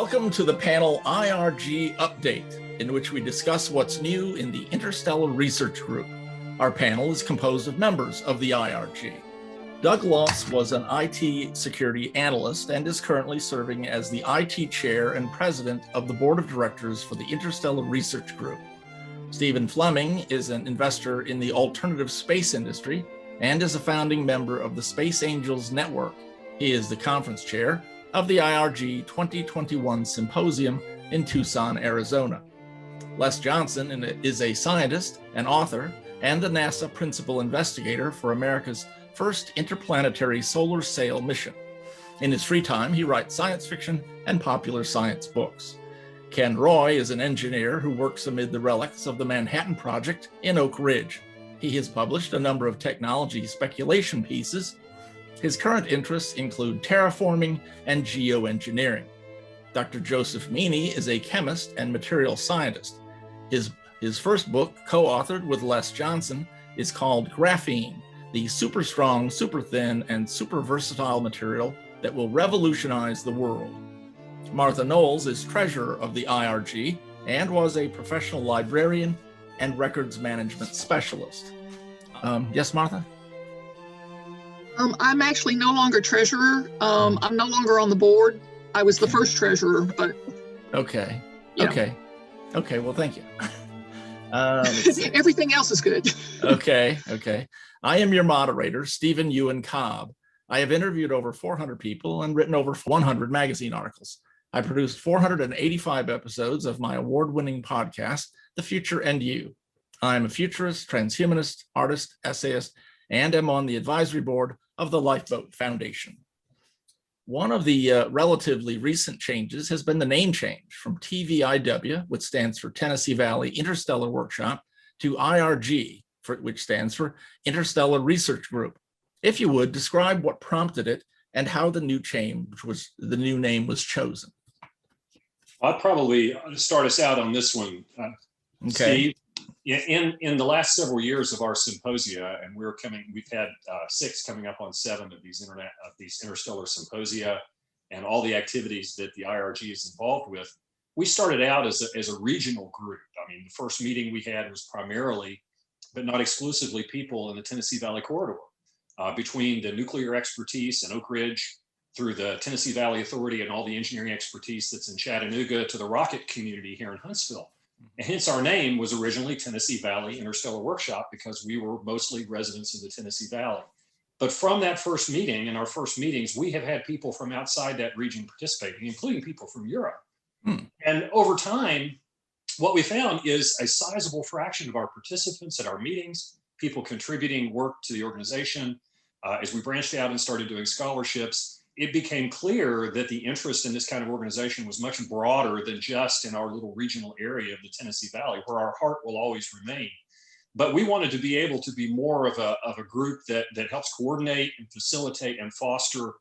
Welcome to the panel IRG Update, in which we discuss what's new in the Interstellar Research Group. Our panel is composed of members of the IRG. Doug Loss was an IT security analyst and is currently serving as the IT chair and president of the board of directors for the Interstellar Research Group. Stephen Fleming is an investor in the alternative space industry and is a founding member of the Space Angels Network. He is the conference chair of the IRG 2021 Symposium in Tucson, Arizona. Les Johnson is a scientist, an author, and the NASA principal investigator for America's first interplanetary solar sail mission. In his free time, he writes science fiction and popular science books. Ken Roy is an engineer who works amid the relics of the Manhattan Project in Oak Ridge. He has published a number of technology speculation pieces. His current interests include terraforming and geoengineering. Dr. Joseph Meany is a chemist and material scientist. His first book, co-authored with Les Johnson, is called Graphene, the super strong, super thin, and super versatile material that will revolutionize the world. Martha Knowles is treasurer of the IRG and was a professional librarian and records management specialist. Yes, Martha? I'm actually no longer treasurer. I'm no longer on the board. I was the first treasurer, but okay. Yeah. Okay. Well, thank you. Everything else is good. Okay. I am your moderator, Stephen Euin Cobb. I have interviewed over 400 people and written over 100 magazine articles. I produced 485 episodes of my award-winning podcast, The Future and You. I am a futurist, transhumanist, artist, essayist, and am on the advisory board of the Lifeboat Foundation. One of the relatively recent changes has been the name change from TVIW, which stands for Tennessee Valley Interstellar Workshop, to IRG, which stands for Interstellar Research Group. If you would, describe what prompted it and how the new name was chosen. I'll probably start us out on this one, Okay. Steve. In the last several years of our symposia, and we've had 6 coming up on 7 of these interstellar symposia, and all the activities that the IRG is involved with. We started out as a regional group. I mean, the first meeting we had was primarily, but not exclusively, people in the Tennessee Valley corridor, between the nuclear expertise in Oak Ridge, through the Tennessee Valley Authority and all the engineering expertise that's in Chattanooga, to the rocket community here in Huntsville. And hence our name was originally Tennessee Valley Interstellar Workshop, because we were mostly residents of the Tennessee Valley. But from that first meeting and our first meetings, we have had people from outside that region participating, including people from Europe. And over time, what we found is a sizable fraction of our participants at our meetings, people contributing work to the organization. As we branched out and started doing scholarships, it became clear that the interest in this kind of organization was much broader than just in our little regional area of the Tennessee Valley, where our heart will always remain. But we wanted to be able to be more of a group that helps coordinate and facilitate and foster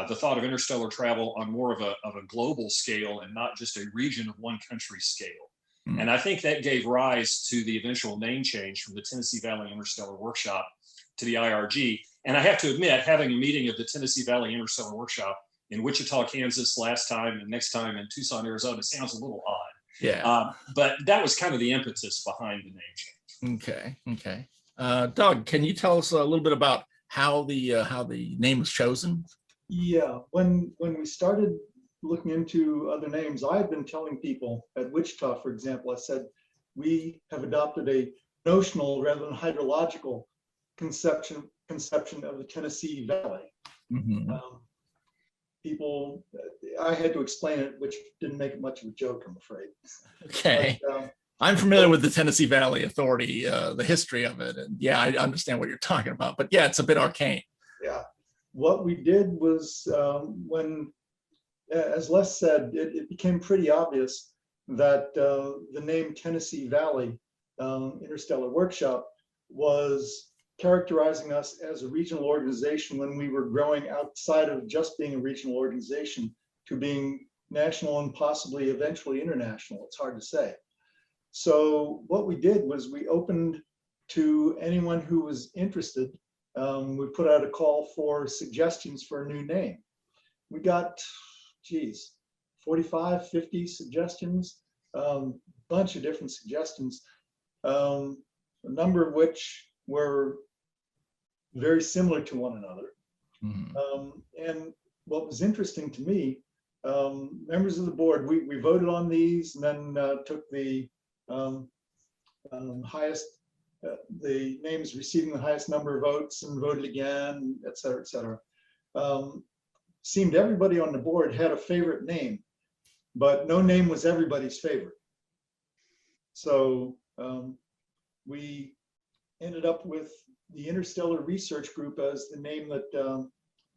the thought of interstellar travel on more of a global scale and not just a region of one country scale. And I think that gave rise to the eventual name change from the Tennessee Valley Interstellar Workshop to the IRG. And I have to admit, having a meeting of the Tennessee Valley Interstellar Workshop in Wichita, Kansas last time, and next time in Tucson, Arizona, sounds a little odd. Yeah. But that was kind of the impetus behind the name change. Okay. Doug, can you tell us a little bit about how the name was chosen? Yeah, when we started looking into other names, I had been telling people at Wichita, for example, I said, we have adopted a notional rather than hydrological conception of the Tennessee Valley. People, I had to explain it, which didn't make it much of a joke, I'm afraid. Okay. But, I'm familiar with the Tennessee Valley Authority, the history of it, and yeah, I understand what you're talking about, but yeah, it's a bit arcane. Yeah. What we did was when, as Les said, it became pretty obvious that the name Tennessee Valley Interstellar Workshop was characterizing us as a regional organization when we were growing outside of just being a regional organization to being national and possibly eventually international. It's hard to say. So what we did was we opened to anyone who was interested. We put out a call for suggestions for a new name. We got, 45, 50 suggestions, bunch of different suggestions, a number of which were very similar to one another. And what was interesting to me, members of the board, we voted on these and then took the highest, the names receiving the highest number of votes and voted again, et cetera, et cetera. Seemed everybody on the board had a favorite name, but no name was everybody's favorite. So we ended up with the Interstellar Research Group as the name that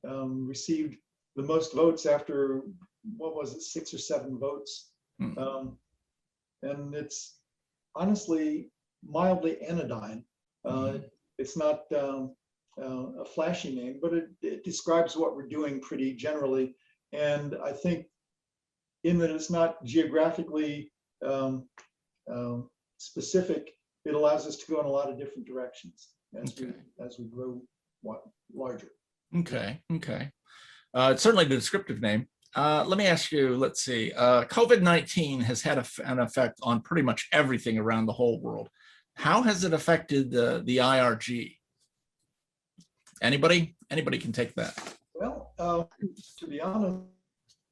received the most votes after, what was it, 6 or 7 votes. And it's honestly mildly anodyne. It's not a flashy name, but it describes what we're doing pretty generally. And I think in that it's not geographically specific, it allows us to go in a lot of different directions as we grow larger. Okay. It's certainly a descriptive name. Let me ask you, let's see, COVID-19 has had an effect on pretty much everything around the whole world. How has it affected the IRG? Anybody can take that. Well, to be honest,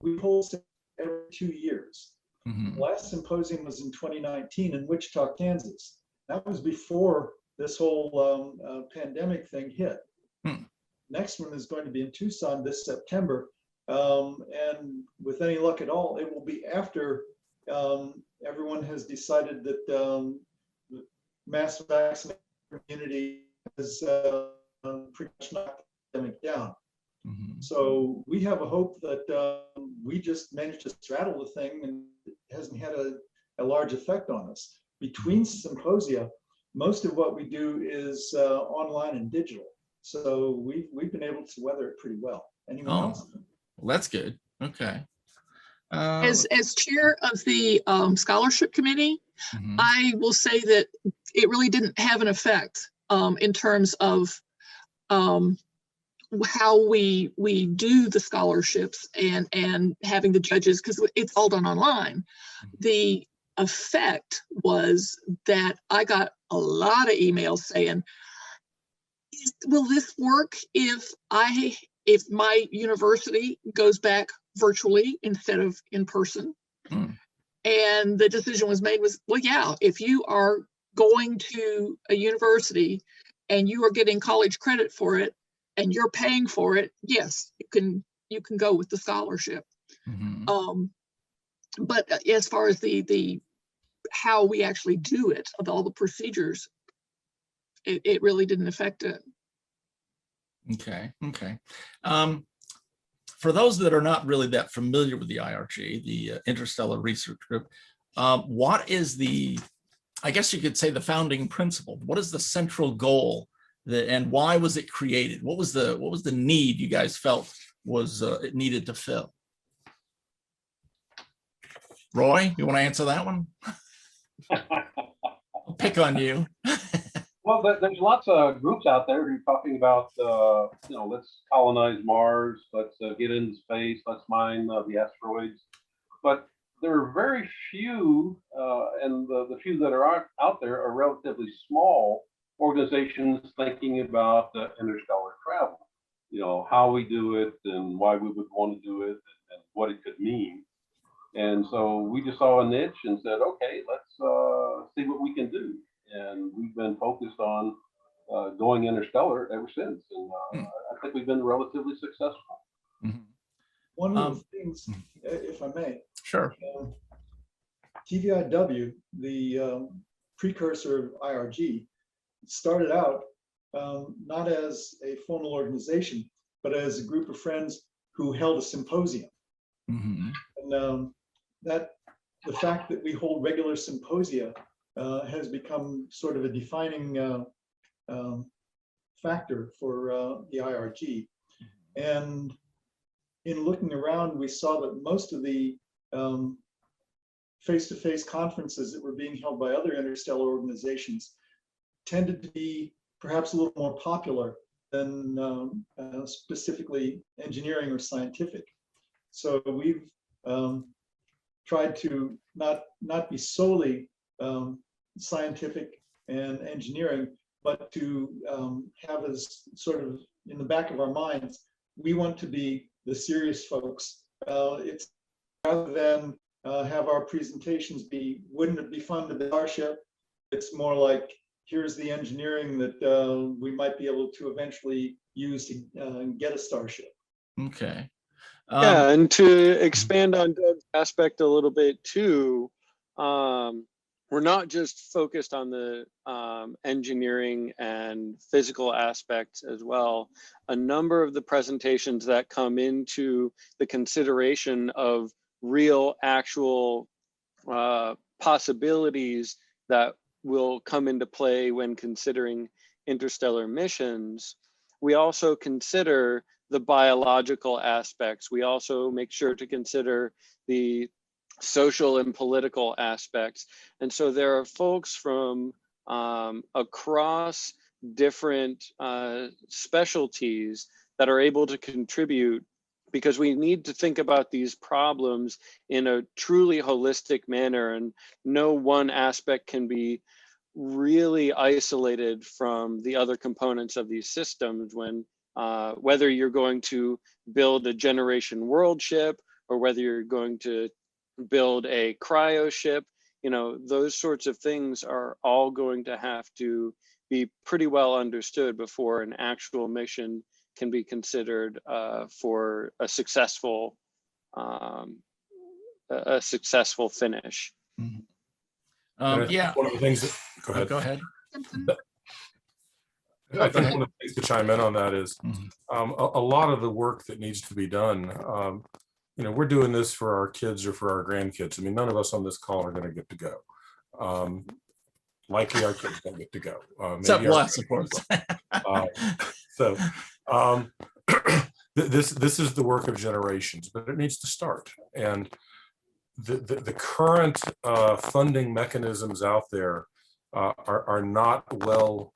we hold every 2 years. The last symposium was in 2019 in Wichita, Kansas. That was before this whole pandemic thing hit. Next one is going to be in Tucson this September. And with any luck at all, it will be after everyone has decided that the mass vaccination community has pretty much knocked the pandemic down. So we have a hope that we just managed to straddle the thing and it hasn't had a large effect on us. Between symposia, most of what we do is online and digital. So we've been able to weather it pretty well. Anyone else? Well, that's good. Okay. As chair of the scholarship committee, I will say that it really didn't have an effect in terms of how we do the scholarships and having the judges, because it's all done online. The effect was that I got a lot of emails saying, will this work if my university goes back virtually instead of in person? And the decision was made was, well, yeah, if you are going to a university and you are getting college credit for it and you're paying for it, yes, you can go with the scholarship. But as far as the how we actually do it, of all the procedures, it really didn't affect it. Okay. For those that are not really that familiar with the IRG, the Interstellar Research Group, what is I guess you could say the founding principle? What is the central goal and why was it created? What was the need you guys felt was it needed to fill? Roy, you want to answer that one? I'll pick on you. Well, there's lots of groups out there who are talking about, let's colonize Mars, let's get into space, let's mine the asteroids. But there are very few, and the few that are out there are relatively small organizations thinking about interstellar travel. How we do it and why we would want to do it and what it could mean. And so we just saw a niche and said, okay, let's see what we can do. And we've been focused on going interstellar ever since. And I think we've been relatively successful. One of the things, if I may. Sure. TVIW, the precursor of IRG, started out not as a formal organization, but as a group of friends who held a symposium. And that the fact that we hold regular symposia has become sort of a defining factor for the IRG. And in looking around, we saw that most of the face-to-face conferences that were being held by other interstellar organizations tended to be perhaps a little more popular than specifically engineering or scientific. So we've tried to not be solely scientific and engineering, but to have as sort of in the back of our minds, we want to be the serious folks. It's rather than have our presentations be, wouldn't it be fun to build our ship? It's more like, here's the engineering that we might be able to eventually use to get a starship. Okay. Yeah, and to expand on Doug's aspect a little bit too, we're not just focused on the engineering and physical aspects as well. A number of the presentations that come into the consideration of real, actual possibilities that will come into play when considering interstellar missions, we also consider the biological aspects. We also make sure to consider the social and political aspects. And so there are folks from across different specialties that are able to contribute, because we need to think about these problems in a truly holistic manner, and no one aspect can be really isolated from the other components of these systems. When whether you're going to build a generation world ship, or whether you're going to build a cryo ship, you know, those sorts of things are all going to have to be pretty well understood before an actual mission can be considered for a successful finish. Mm-hmm. Yeah. One of the things that, go ahead. Go ahead. I think one of the things to chime in on that is a lot of the work that needs to be done. You know, we're doing this for our kids or for our grandkids. I mean, none of us on this call are going to get to go. Likely our kids don't get to go. Except Les, of course. So this is the work of generations, but it needs to start. And the current funding mechanisms out there are not well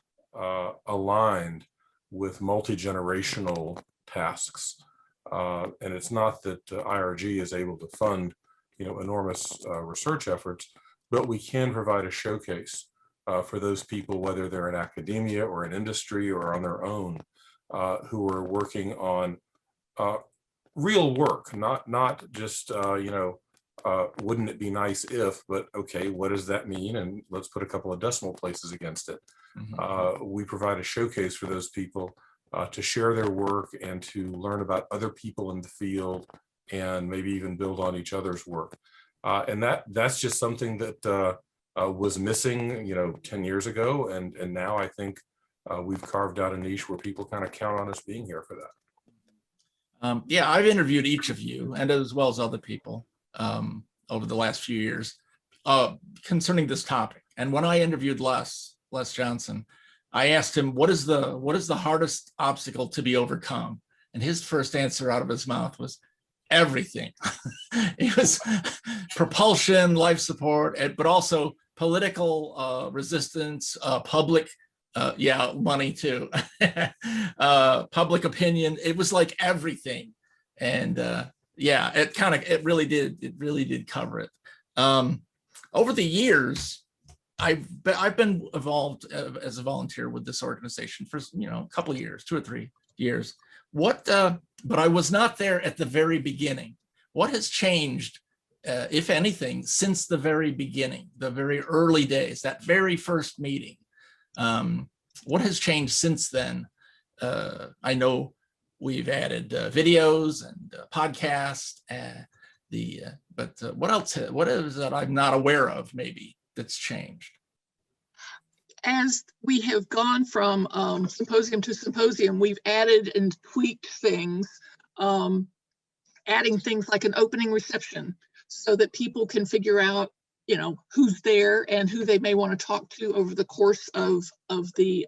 aligned with multi-generational tasks. And it's not that IRG is able to fund, you know, enormous research efforts, but we can provide a showcase for those people, whether they're in academia or in industry or on their own, who are working on real work, not just, you know, wouldn't it be nice if, but okay, what does that mean? And let's put a couple of decimal places against it. We provide a showcase for those people to share their work and to learn about other people in the field, and maybe even build on each other's work. And that's just something that was missing, you know, 10 years ago. And now I think we've carved out a niche where people kind of count on us being here for that. Yeah, I've interviewed each of you, and as well as other people over the last few years concerning this topic. And when I interviewed Les Johnson, I asked him, what is the hardest obstacle to be overcome? And his first answer out of his mouth was everything. It was propulsion, life support, but also political resistance, public, money too, public opinion. It was like everything. And it really did cover it. Over the years, I've been involved as a volunteer with this organization for, you know, a couple of years, 2 or 3 years. But I was not there at the very beginning. What has changed, if anything, since the very beginning, the very early days, that very first meeting? What has changed since then? I know we've added videos and podcasts, but what else? What is that I'm not aware of, maybe, that's changed? As we have gone from symposium to symposium, we've added and tweaked things, adding things like an opening reception so that people can figure out, you know, who's there and who they may want to talk to over the course of the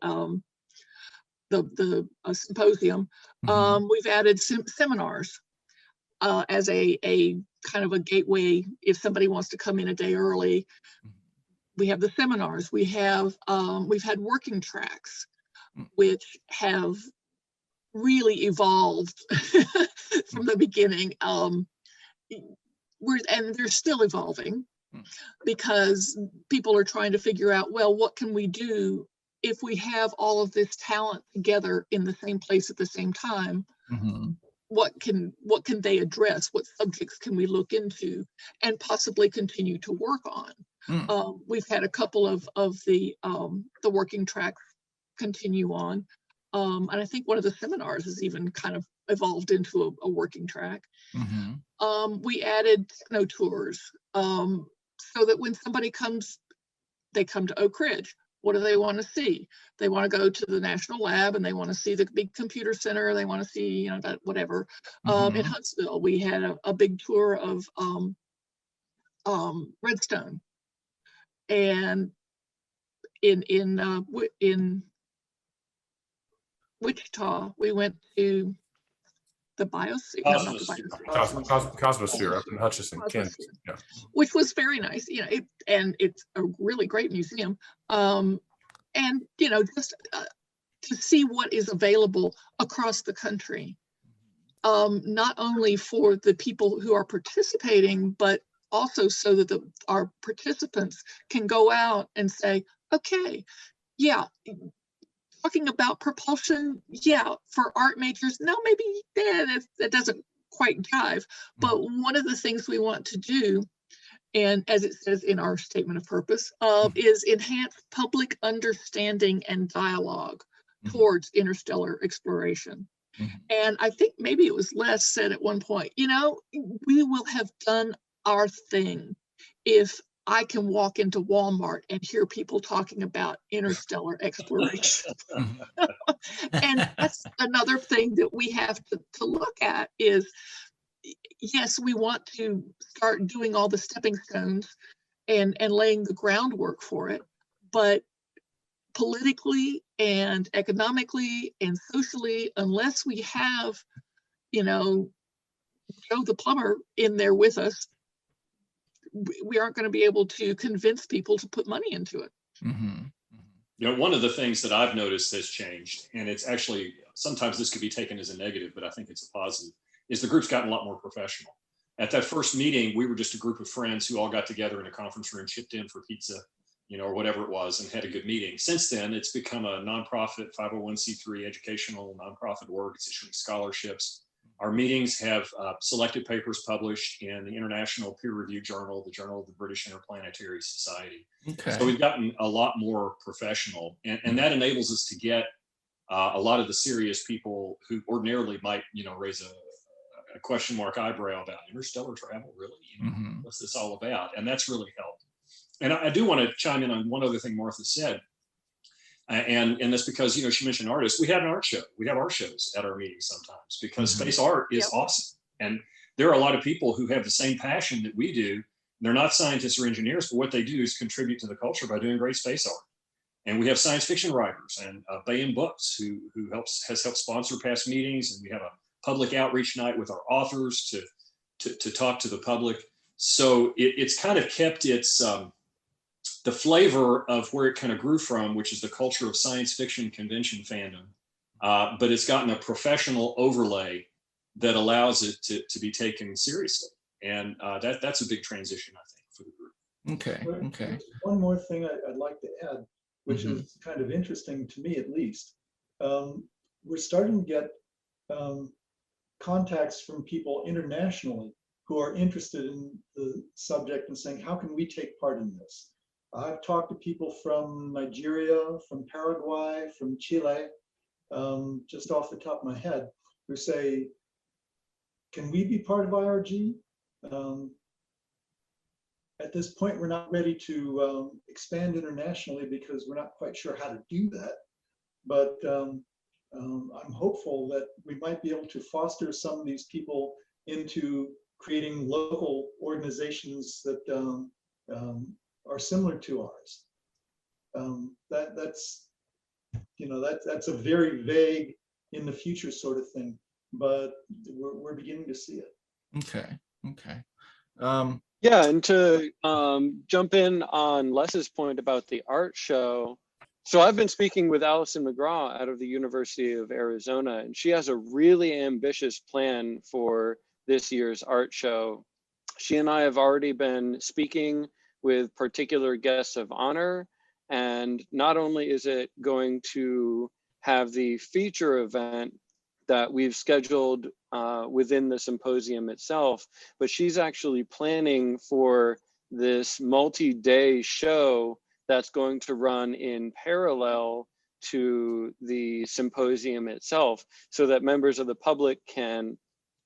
symposium. We've added seminars as a kind of a gateway if somebody wants to come in a day early. We have the seminars. We've had working tracks, which have really evolved from the beginning. and they're still evolving, because people are trying to figure out, well, what can we do if we have all of this talent together in the same place at the same time? Mhm. What can they address? What subjects can we look into and possibly continue to work on? We've had a couple of the working tracks continue on. And I think one of the seminars has even kind of evolved into a working track. Mhm. We added techno tours, so that when somebody comes, they come to Oak Ridge. What do they want to see? They want to go to the National Lab, and they want to see the big computer center. They want to see, that whatever. In Mhm. Huntsville, we had a big tour of Redstone, and in Wichita, we went to the biosphere, no, not the biosphere, Cosmosphere up in Hutchinson, Kansas. Yeah. which was very nice. And it's a really great museum. And just to see what is available across the country, not only for the people who are participating, but also so that our participants can go out and say, okay, yeah, talking about propulsion, yeah, for art majors, no, maybe that doesn't quite jive. But one of the things we want to do, and as it says in our statement of purpose, is enhance public understanding and dialogue towards interstellar exploration. And I think maybe it was Les said at one point, we will have done our thing if I can walk into Walmart and hear people talking about interstellar exploration. And that's another thing that we have to look at is, yes, we want to start doing all the stepping stones and laying the groundwork for it, but politically and economically and socially, unless we have, Joe the plumber in there with us, we aren't going to be able to convince people to put money into it. One of the things that I've noticed has changed, and it's actually, sometimes this could be taken as a negative, but I think it's a positive, is the group's gotten a lot more professional. At that first meeting, we were just a group of friends who all got together in a conference room, chipped in for pizza, or whatever it was, and had a good meeting. Since then, it's become a nonprofit 501c3 educational nonprofit org. It's issuing scholarships. Our meetings have selected papers published in the International Peer-Reviewed Journal, the Journal of the British Interplanetary Society. Okay. So we've gotten a lot more professional, and that enables us to get a lot of the serious people who ordinarily might, raise a question mark eyebrow about interstellar travel, really? What's this all about? And that's really helped. And I do want to chime in on one other thing Martha said. And that's because, she mentioned artists. We have an art show. We have art shows at our meetings sometimes because space art is awesome. And there are a lot of people who have the same passion that we do. They're not scientists or engineers, but what they do is contribute to the culture by doing great space art. And we have science fiction writers and Bayan Books who has helped sponsor past meetings. And we have a public outreach night with our authors to talk to the public. So it's kind of kept its the flavor of where it kind of grew from, which is the culture of science fiction convention fandom. But it's gotten a professional overlay that allows it to be taken seriously. And that's a big transition, I think, for the group. Okay. One more thing I'd like to add, which is kind of interesting to me at least. We're starting to get contacts from people internationally who are interested in the subject and saying, how can we take part in this? I've talked to people from Nigeria, from Paraguay, from Chile, just off the top of my head, who say, can we be part of IRG? At this point, we're not ready to expand internationally because we're not quite sure how to do that. But I'm hopeful that we might be able to foster some of these people into creating local organizations that are similar to ours. That's a very vague in the future sort of thing, but we're beginning to see it. Okay. Yeah, and to jump in on Les's point about the art show. So I've been speaking with Allison McGraw out of the University of Arizona, and she has a really ambitious plan for this year's art show. She and I have already been speaking with particular guests of honor. And not only is it going to have the feature event that we've scheduled within the symposium itself, but she's actually planning for this multi-day show that's going to run in parallel to the symposium itself, so that members of the public can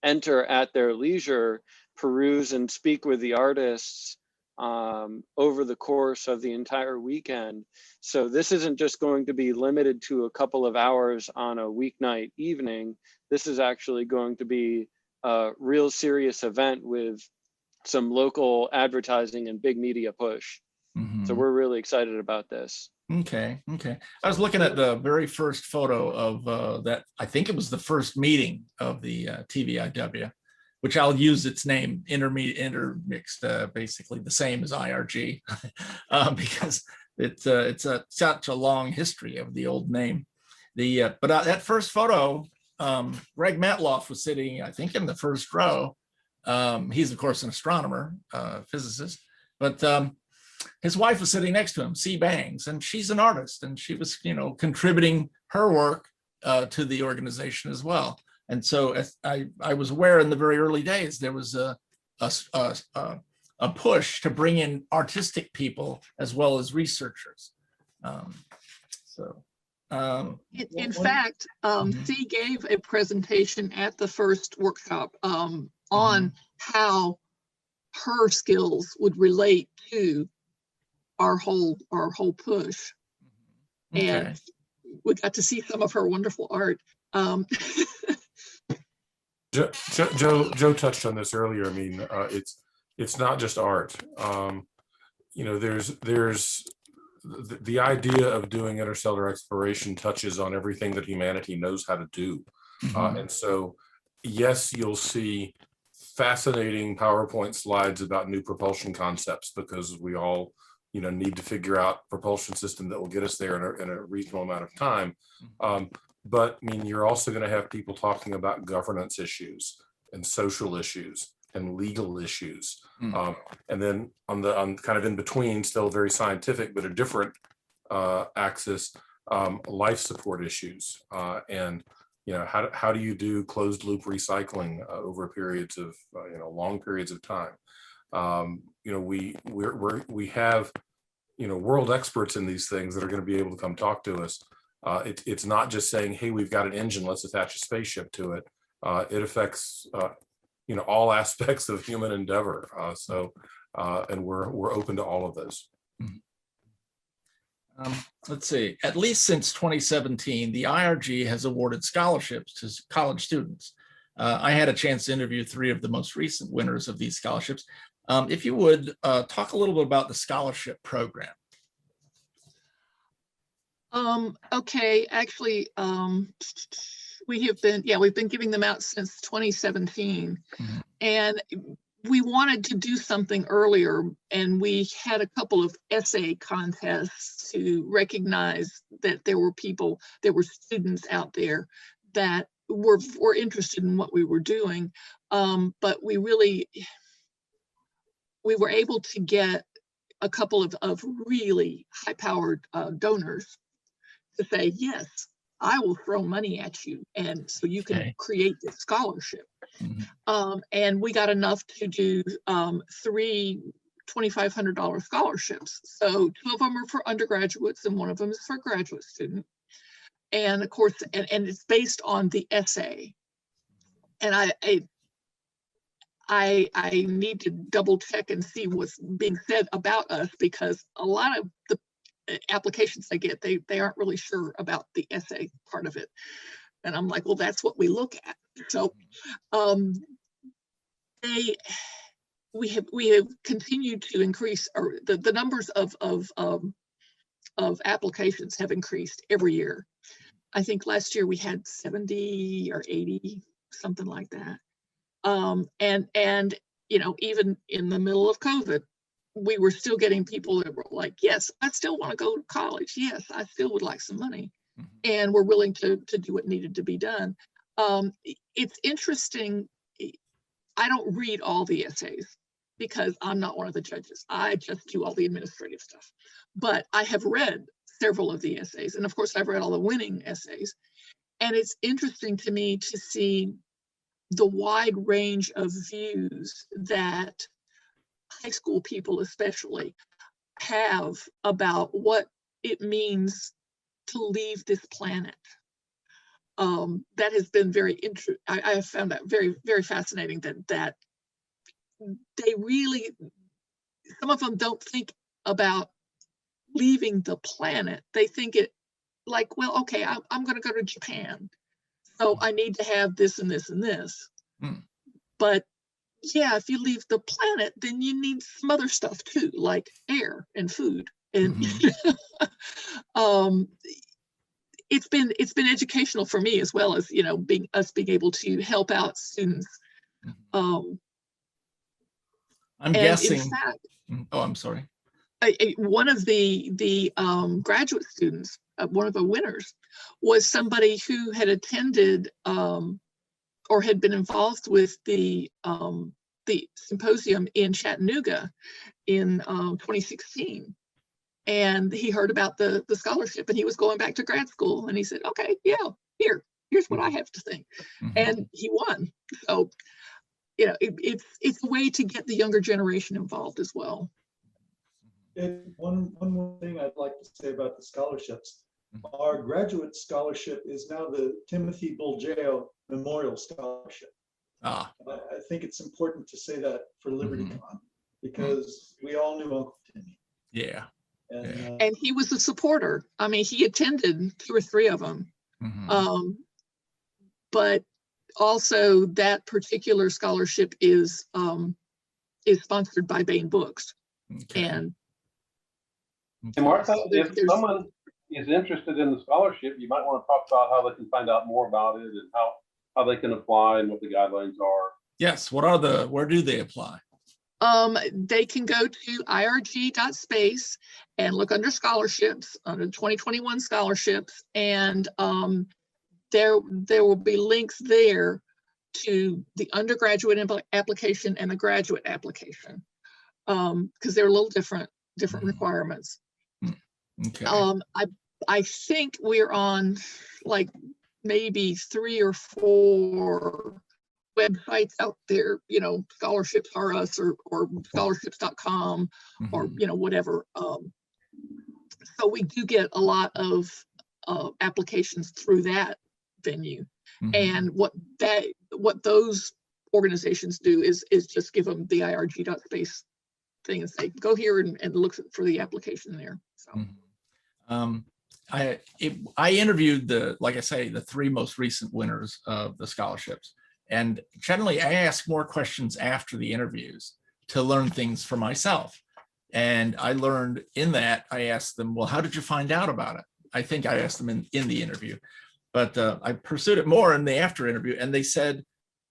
enter at their leisure, peruse and speak with the artists over the course of the entire weekend. So this isn't just going to be limited to a couple of hours on a weeknight evening. This is actually going to be a real serious event with some local advertising and big media push. Mhm. So we're really excited about this. Okay. I was looking at the very first photo of that. I think it was the first meeting of the TVIW, which I'll use its name intermixed, basically the same as IRG, because it's such a long history of the old name. But that first photo, Greg Matloff was sitting, I think, in the first row. He's of course an astronomer, physicist, but his wife was sitting next to him, C. Bangs, and she's an artist, and she was, contributing her work to the organization as well. And so I was aware in the very early days there was a push to bring in artistic people as well as researchers. In fact, C gave a presentation at the first workshop on how her skills would relate to our whole push. Okay. And we got to see some of her wonderful art. Joe touched on this earlier. I mean, it's not just art. There's the idea of doing interstellar exploration touches on everything that humanity knows how to do. And so, yes, you'll see fascinating PowerPoint slides about new propulsion concepts, because we all need to figure out propulsion system that will get us there in a reasonable amount of time. But I mean, you're also going to have people talking about governance issues and social issues and legal issues. And then on kind of in between, still very scientific, but a different axis, life support issues. And how do you do closed loop recycling over periods of long periods of time? We have world experts in these things that are going to be able to come talk to us. It's not just saying, hey, we've got an engine, let's attach a spaceship to it. It affects all aspects of human endeavor. And we're open to all of those. Let's see, at least since 2017, the IRG has awarded scholarships to college students. I had a chance to interview 3 of the most recent winners of these scholarships. If you would talk a little bit about the scholarship program. Okay, actually, we've been giving them out since 2017, and we wanted to do something earlier, and we had a couple of essay contests to recognize that there were students out there that were interested in what we were doing, but we were able to get a couple of really high-powered donors to say, yes, I will throw money at you, and so you can create this scholarship. And we got enough to do 3 $2,500 scholarships. So 2 of them are for undergraduates and 1 of them is for a graduate student. And of course, and it's based on the essay. And I need to double check and see what's being said about us, because a lot of the applications I get, they aren't really sure about the essay part of it. And I'm like, well, that's what we look at. So we have continued to increase, or the numbers of applications have increased every year. I think last year we had 70 or 80, something like that. And even in the middle of COVID, we were still getting people that were like, yes, I still want to go to college. Yes, I still would like some money. And we're willing to do what needed to be done. It's interesting. I don't read all the essays. because I'm not one of the judges. I just do all the administrative stuff. But I have read several of the essays. And of course, I've read all the winning essays. And it's interesting to me to see the wide range of views that high school people especially have about what it means to leave this planet. That has been very interesting. I have found that very, very fascinating that they really, some of them don't think about leaving the planet. They think it like, well, okay, I'm going to go to Japan, so I need to have this and this and this. But yeah, if you leave the planet, then you need some other stuff too, like air and food. And it's been educational for me, as well as, you know, being able to help out students. I'm and guessing. In fact, oh, I'm sorry. One of the graduate students, one of the winners, was somebody who had attended or had been involved with the symposium in Chattanooga in 2016. And he heard about the scholarship, and he was going back to grad school, and he said, okay, yeah, here's what I have to think. And he won. So, you know, it's a way to get the younger generation involved as well. One more thing I'd like to say about the scholarships. Our graduate scholarship is now the Timothy Bulgeo Memorial Scholarship. I think it's important to say that for LibertyCon, because we all knew Uncle Timmy. Yeah. And he was a supporter. I mean, he attended 2 or 3 of them. But also that particular scholarship is sponsored by Bain Books. And Martha, if someone is interested in the scholarship, you might want to talk about how they can find out more about it and how they can apply and what the guidelines are. Yes. Where do they apply? They can go to irg.space and look under scholarships, under 2021 scholarships, and there will be links there to the undergraduate application and the graduate application, because they're a little different requirements. Okay. I think we're on like maybe 3 or 4 websites out there, you know, Scholarships R Us or scholarships.com or, you know, whatever. So we do get a lot of applications through that venue. And what those organizations do is just give them the IRG.space thing and say, go here and look for the application there. So. I interviewed like I say, the 3 most recent winners of the scholarships. And generally, I ask more questions after the interviews to learn things for myself. And I learned in that, I asked them, well, how did you find out about it? I think I asked them in the interview, but I pursued it more in the after interview. And they said,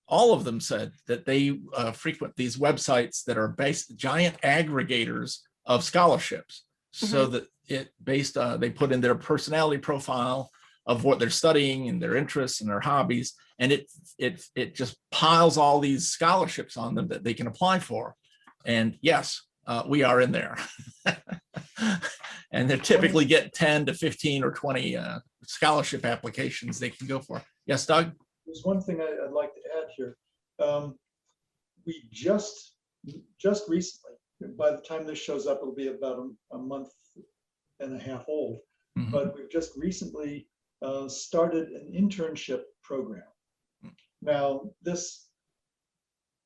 all of them said that they frequent these websites that are giant aggregators of scholarships. So that they put in their personality profile of what they're studying and their interests and their hobbies, and it just piles all these scholarships on them that they can apply for. And yes, we are in there. And they typically get 10 to 15 or 20 scholarship applications they can go for. Yes, Doug? There's one thing I'd like to add here. We just recently, by the time this shows up, it'll be about a month and a half old, but we've just recently started an internship program. Now,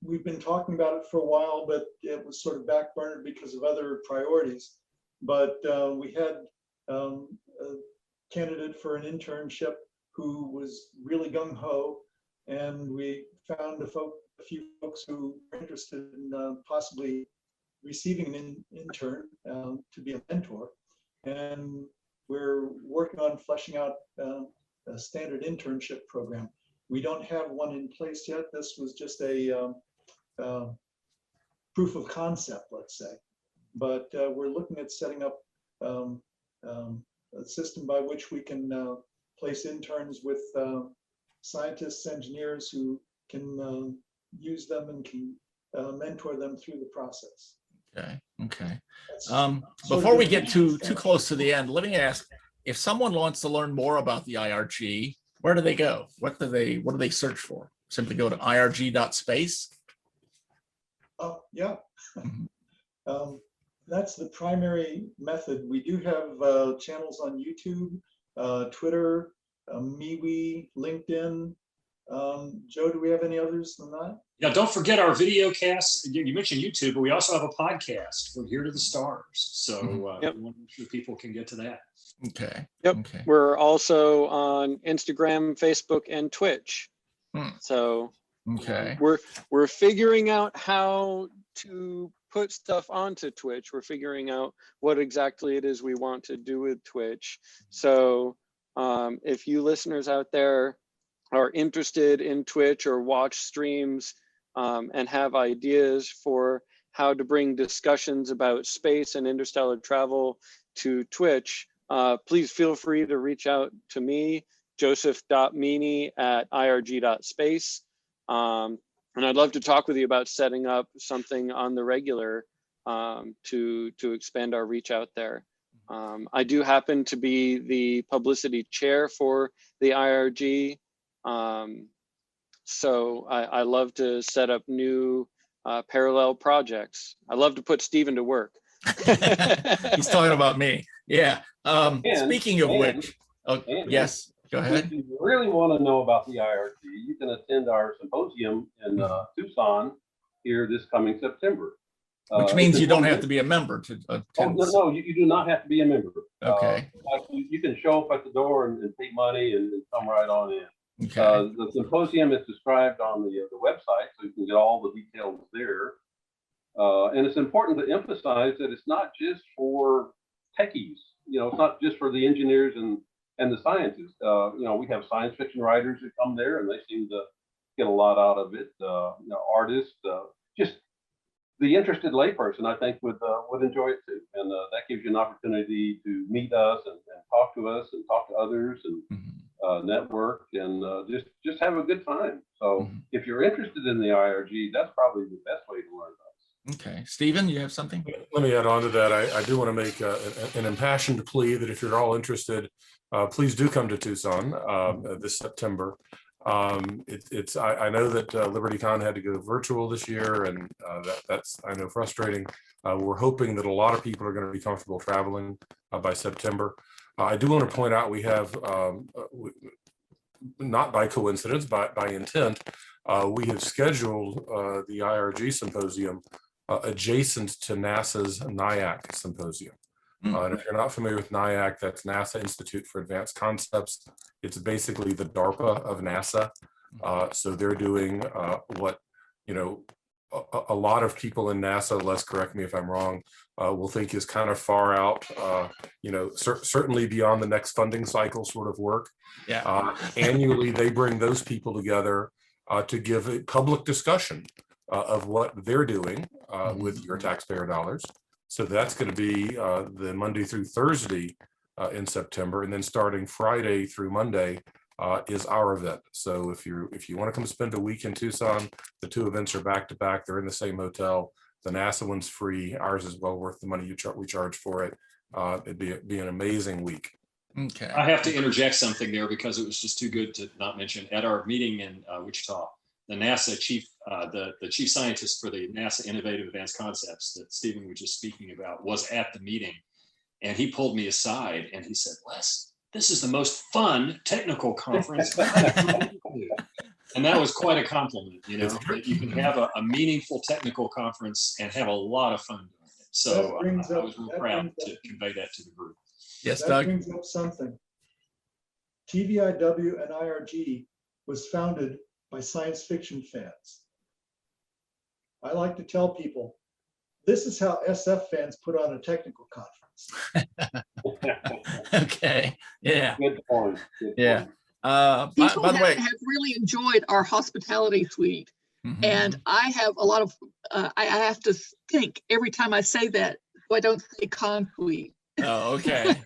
we've been talking about it for a while, but it was sort of backburnered because of other priorities. But we had a candidate for an internship who was really gung-ho, and we found a few folks who were interested in possibly receiving an intern to be a mentor. And we're working on fleshing out a standard internship program. We don't have one in place yet. This was just a proof of concept, let's say. But we're looking at setting up a system by which we can place interns with scientists, engineers who can use them and can mentor them through the process. Okay. Okay. That's sort Before of we the get too mission. close to the end, let me ask: if someone wants to learn more about the IRG, where do they go? What do they search for? Simply go to irg.space. Oh, yeah. Mhm. That's the primary method. We do have channels on YouTube, Twitter, MeWe, LinkedIn. Joe, do we have any others than that? Yeah, don't forget our video casts. You mentioned YouTube, but we also have a podcast from Here to the Stars. So Yep. we want to make sure people can get to that. Okay. Yep. Okay. We're also on Instagram, Facebook, and Twitch. Hmm. So Okay. we're figuring out how to put stuff onto Twitch. We're figuring out what exactly it is we want to do with Twitch. So if you listeners out there are interested in Twitch or watch streams and have ideas for how to bring discussions about space and interstellar travel to Twitch, please feel free to reach out to me, joseph.meany@irg.space. And I'd love to talk with you about setting up something on the regular to expand our reach out there. I do happen to be the publicity chair for the IRG. So I love to set up new parallel projects. I love to put Stephen to work. He's talking about me. Yeah. Speaking of which, yes, go ahead. If you really want to know about the IRG, you can attend our symposium in Tucson here this coming September. Which means you don't have to be a member to attend. No, you do not have to be a member. Okay. You can show up at the door and pay money and come right on in. Okay. The symposium is described on the website, so you can get all the details there. And it's important to emphasize that it's not just for techies. It's not just for the engineers and the scientists. We have science fiction writers who come there, and they seem to get a lot out of it. Artists, just the interested layperson, I think, would enjoy it too. And that gives you an opportunity to meet us and talk to us and talk to others and network and just have a good time. So if you're interested in the IRG, that's probably the best way to learn about us. Okay. Stephen, you have something? Let me add on to that. I do want to make an impassioned plea that if you're all interested, please do come to Tucson this September. I know that LibertyCon had to go virtual this year, and that's, I know, frustrating. We're hoping that a lot of people are going to be comfortable traveling by September. I do want to point out we have, not by coincidence, but by intent, we have scheduled the IRG symposium adjacent to NASA's NIAC symposium. And if you're not familiar with NIAC, that's NASA Institute for Advanced Concepts. It's basically the DARPA of NASA. So they're doing what, a lot of people in NASA, Les, correct me if I'm wrong, will think is kind of far out, certainly beyond the next funding cycle sort of work. Yeah. Annually, they bring those people together to give a public discussion of what they're doing with your taxpayer dollars. So that's going to be the Monday through Thursday in September, and then starting Friday through Monday is our event. So if you want to come spend a week in Tucson, the two events are back to back. They're in the same hotel. The NASA one's free. Ours is well worth the money we charge for it. It'd be an amazing week. Okay. I have to interject something there because it was just too good to not mention. At our meeting in Wichita, the NASA chief, the chief scientist for the NASA Innovative Advanced Concepts that Stephen was just speaking about was at the meeting, and he pulled me aside and he said, "Les, this is the most fun technical conference." And that was quite a compliment, that you can have a meaningful technical conference and have a lot of fun doing it. So I was real proud to convey that to the group. Yes, that Doug? brings up something. TVIW and IRG was founded by science fiction fans. I like to tell people, this is how SF fans put on a technical conference. Okay. Yeah. Good point. Yeah. People by the way, have really enjoyed our hospitality suite. And I have a lot of, I have to think every time I say that, so I don't say con suite. Oh, okay.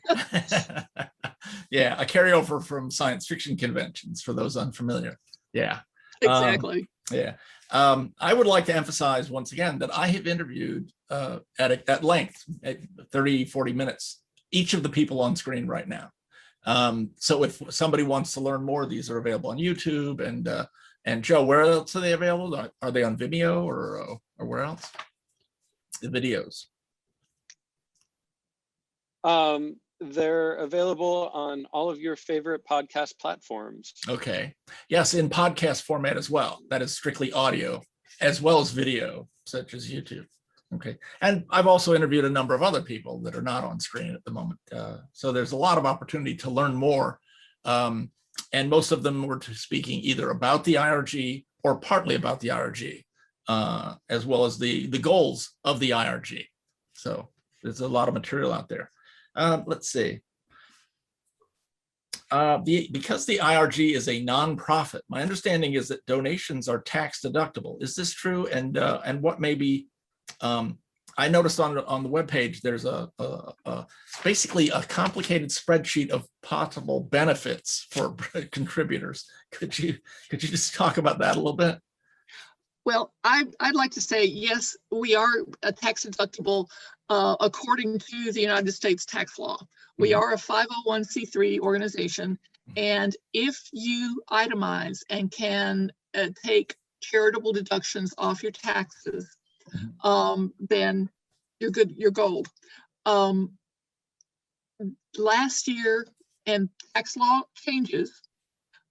Yeah, a carryover from science fiction conventions for those unfamiliar. Yeah. Exactly. Yeah. I would like to emphasize once again that I have interviewed at length, at 30, 40 minutes, each of the people on screen right now. So if somebody wants to learn more, these are available on YouTube. And Joe, where else are they available? Are they on Vimeo or where else? The videos. They're available on all of your favorite podcast platforms. Okay. Yes, in podcast format as well. That is strictly audio, as well as video, such as YouTube. Okay. And I've also interviewed a number of other people that are not on screen at the moment. So there's a lot of opportunity to learn more. And most of them were speaking either about the IRG or partly about the IRG, as well as the goals of the IRG. So there's a lot of material out there. Let's see. Because the IRG is a nonprofit, my understanding is that donations are tax deductible. Is this true? And what may be? I noticed on the webpage there's basically a complicated spreadsheet of possible benefits for contributors. Could you just talk about that a little bit? Well, I'd like to say, yes, we are a tax deductible according to the United States tax law. We are a 501c3 organization. And if you itemize and can take charitable deductions off your taxes, then you're good, you're gold. Last year, and tax law changes,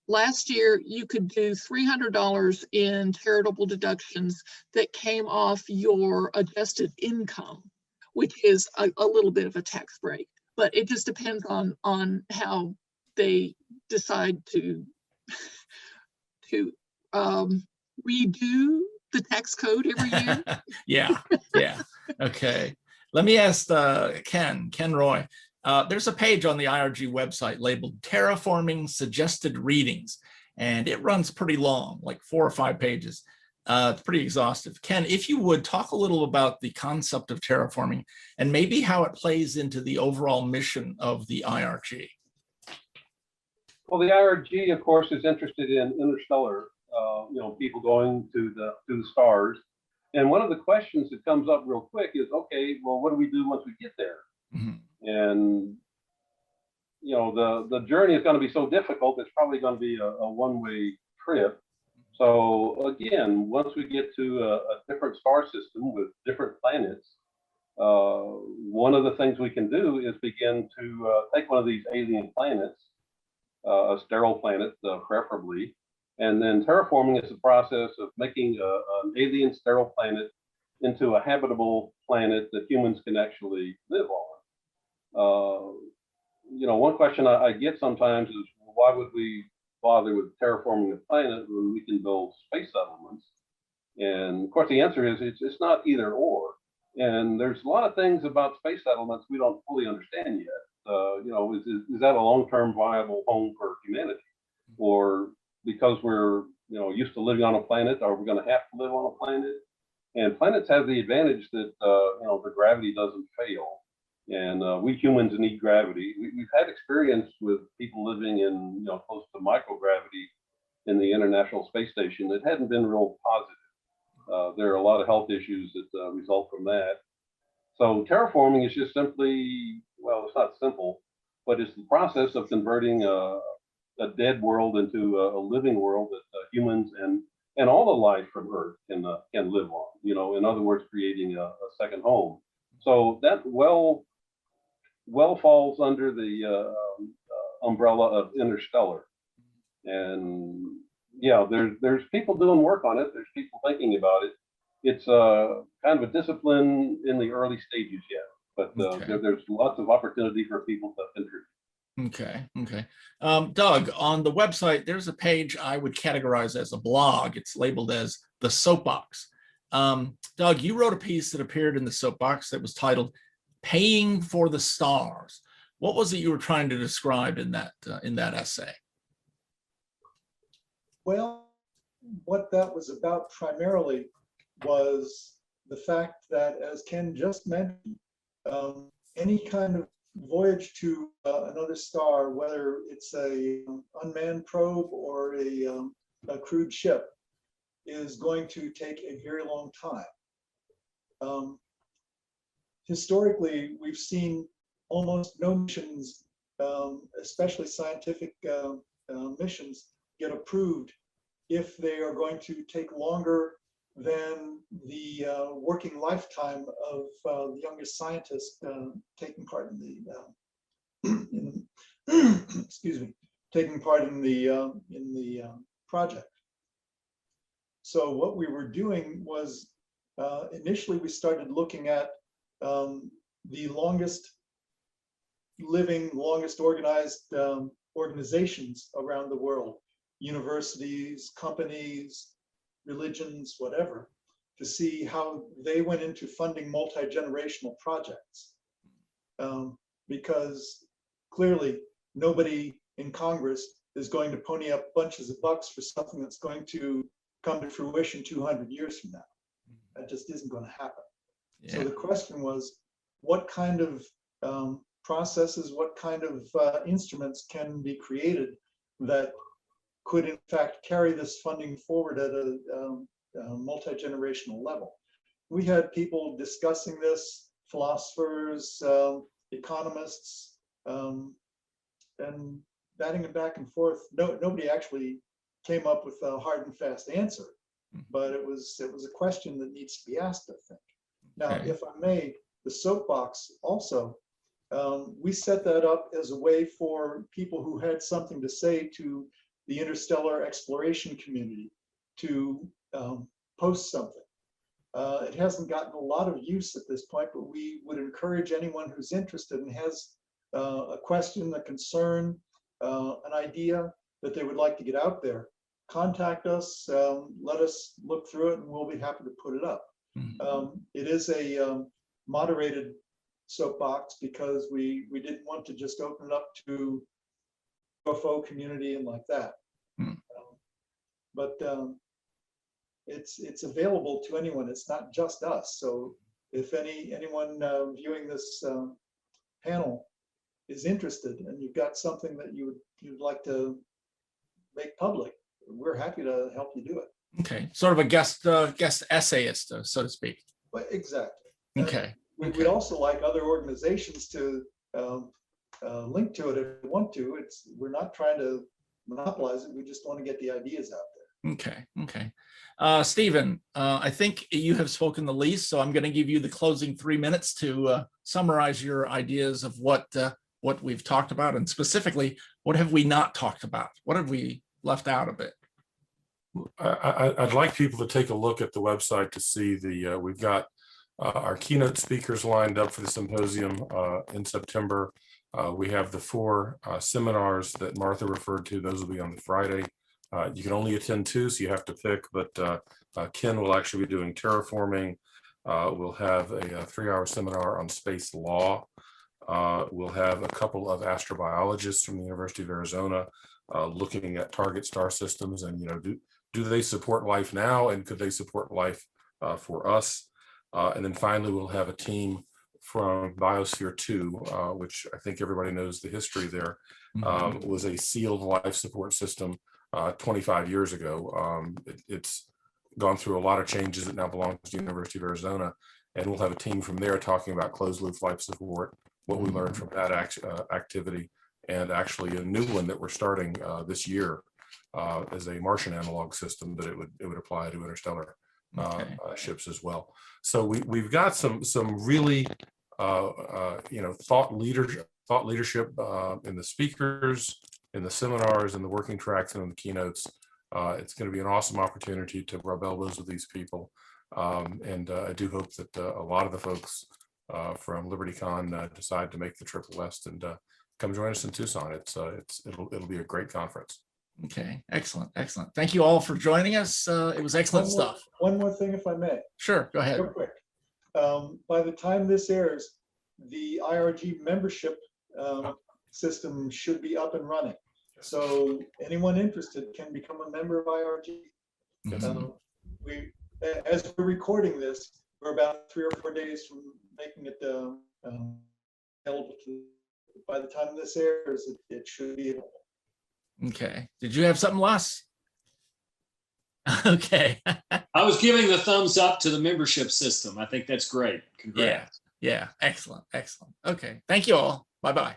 last year, you could do $300 in charitable deductions that came off your adjusted income, which is a little bit of a tax break. But it just depends on how they decide to redo the tax code every year. Yeah. Okay. Let me ask Ken Roy. There's a page on the IRG website labeled Terraforming Suggested Readings, and it runs pretty long, like 4 or 5 pages. It's pretty exhaustive. Ken, if you would talk a little about the concept of terraforming and maybe how it plays into the overall mission of the IRG. Well, the IRG, of course, is interested in interstellar, people going to the stars. And one of the questions that comes up real quick is, okay, well, what do we do once we get there? And the journey is going to be so difficult, it's probably going to be a one-way trip. So again, once we get to a different star system with different planets, one of the things we can do is begin to take one of these alien planets, a sterile planet preferably, and then terraforming is the process of making an alien sterile planet into a habitable planet that humans can actually live on. One question I get sometimes is, why would we bother with terraforming the planet when we can build space settlements? And of course, the answer is it's not either or. And there's a lot of things about space settlements we don't fully understand yet. Is that a long-term viable home for humanity? Or because we're used to living on a planet, are we going to have to live on a planet? And planets have the advantage that the gravity doesn't fail. And we humans need gravity. We've had experience with people living in close to microgravity in the International Space Station that hadn't been real positive. There are a lot of health issues that result from that. So terraforming is just simply, well, it's not simple, but it's the process of converting a dead world into a living world that humans and all the life from Earth can live on. In other words, creating a second home. So that well falls under the umbrella of Interstellar. And yeah, there's people doing work on it. There's people thinking about it. It's kind of a discipline in the early stages yet, but there's lots of opportunity for people to contribute. Okay. Doug, on the website, there's a page I would categorize as a blog. It's labeled as the Soapbox. Doug, you wrote a piece that appeared in the Soapbox that was titled "Paying for the Stars." What was it you were trying to describe in that essay? Well, what that was about primarily was the fact that, as Ken just mentioned, any kind of voyage to another star, whether it's a unmanned probe or a crewed ship, is going to take a very long time. Historically, we've seen almost no missions, especially scientific missions, get approved if they are going to take longer than the working lifetime of the youngest scientist taking part in the excuse me, taking part in the project. So what we were doing was initially we started looking at the longest living, longest organized organizations around the world, universities, companies, religions, whatever, to see how they went into funding multi-generational projects. Because clearly nobody in Congress is going to pony up bunches of bucks for something that's going to come to fruition 200 years from now. That just isn't going to happen. Yeah. So the question was, what kind of processes, what kind of instruments can be created that could in fact carry this funding forward at a multi-generational level? We had people discussing this, philosophers, economists, and batting it back and forth. Nobody actually came up with a hard and fast answer, but it was a question that needs to be asked, I think. Now, if I may, the soapbox also, we set that up as a way for people who had something to say to the interstellar exploration community to post something. It hasn't gotten a lot of use at this point, but we would encourage anyone who's interested and has a question, a concern, an idea that they would like to get out there, contact us, let us look through it, and we'll be happy to put it up. It is a moderated soapbox because we didn't want to just open it up to UFO community and like that. But it's available to anyone. It's not just us. So if anyone viewing this panel is interested and you've got something that you'd like to make public, we're happy to help you do it. Okay, sort of a guest essayist, so to speak. But exactly. Okay. We'd also like other organizations to link to it if they want to. We're not trying to monopolize it. We just want to get the ideas out there. Okay. Okay. Stephen, I think you have spoken the least, so I'm going to give you the closing 3 minutes to summarize your ideas of what we've talked about, and specifically, what have we not talked about? What have we left out of it? I'd like people to take a look at the website to see we've got our keynote speakers lined up for the symposium in September. We have the 4 seminars that Martha referred to. Those will be on the Friday. You can only attend 2, so you have to pick, but Ken will actually be doing terraforming. We'll have a 3-hour seminar on space law. We'll have a couple of astrobiologists from the University of Arizona looking at target star systems and, do they support life now, and could they support life for us? And then finally, we'll have a team from Biosphere 2, which I think everybody knows the history there, was a sealed life support system 25 years ago. It's gone through a lot of changes. It now belongs to the University of Arizona, and we'll have a team from there talking about closed loop life support, what we learned from that activity, and actually a new one that we're starting this year as a Martian analog system that it would apply to interstellar ships as well. So we've got some really thought leadership in the speakers, in the seminars, in the working tracks, and in the keynotes. It's going to be an awesome opportunity to rub elbows with these people, and I do hope that a lot of the folks from LibertyCon decide to make the trip west and come join us in Tucson. It'll be a great conference. Okay, excellent. Thank you all for joining us. It was excellent stuff. One more thing, if I may. Sure, go ahead. Real quick. By the time this airs, the IRG membership system should be up and running. So anyone interested can become a member of IRG. As we're recording this, we're about 3 or 4 days from making it available to. By the time this airs, it should be available. Okay. Did you have something, Les? Okay. I was giving the thumbs up to the membership system. I think that's great. Congrats. Yeah. Excellent. Okay. Thank you all. Bye-bye.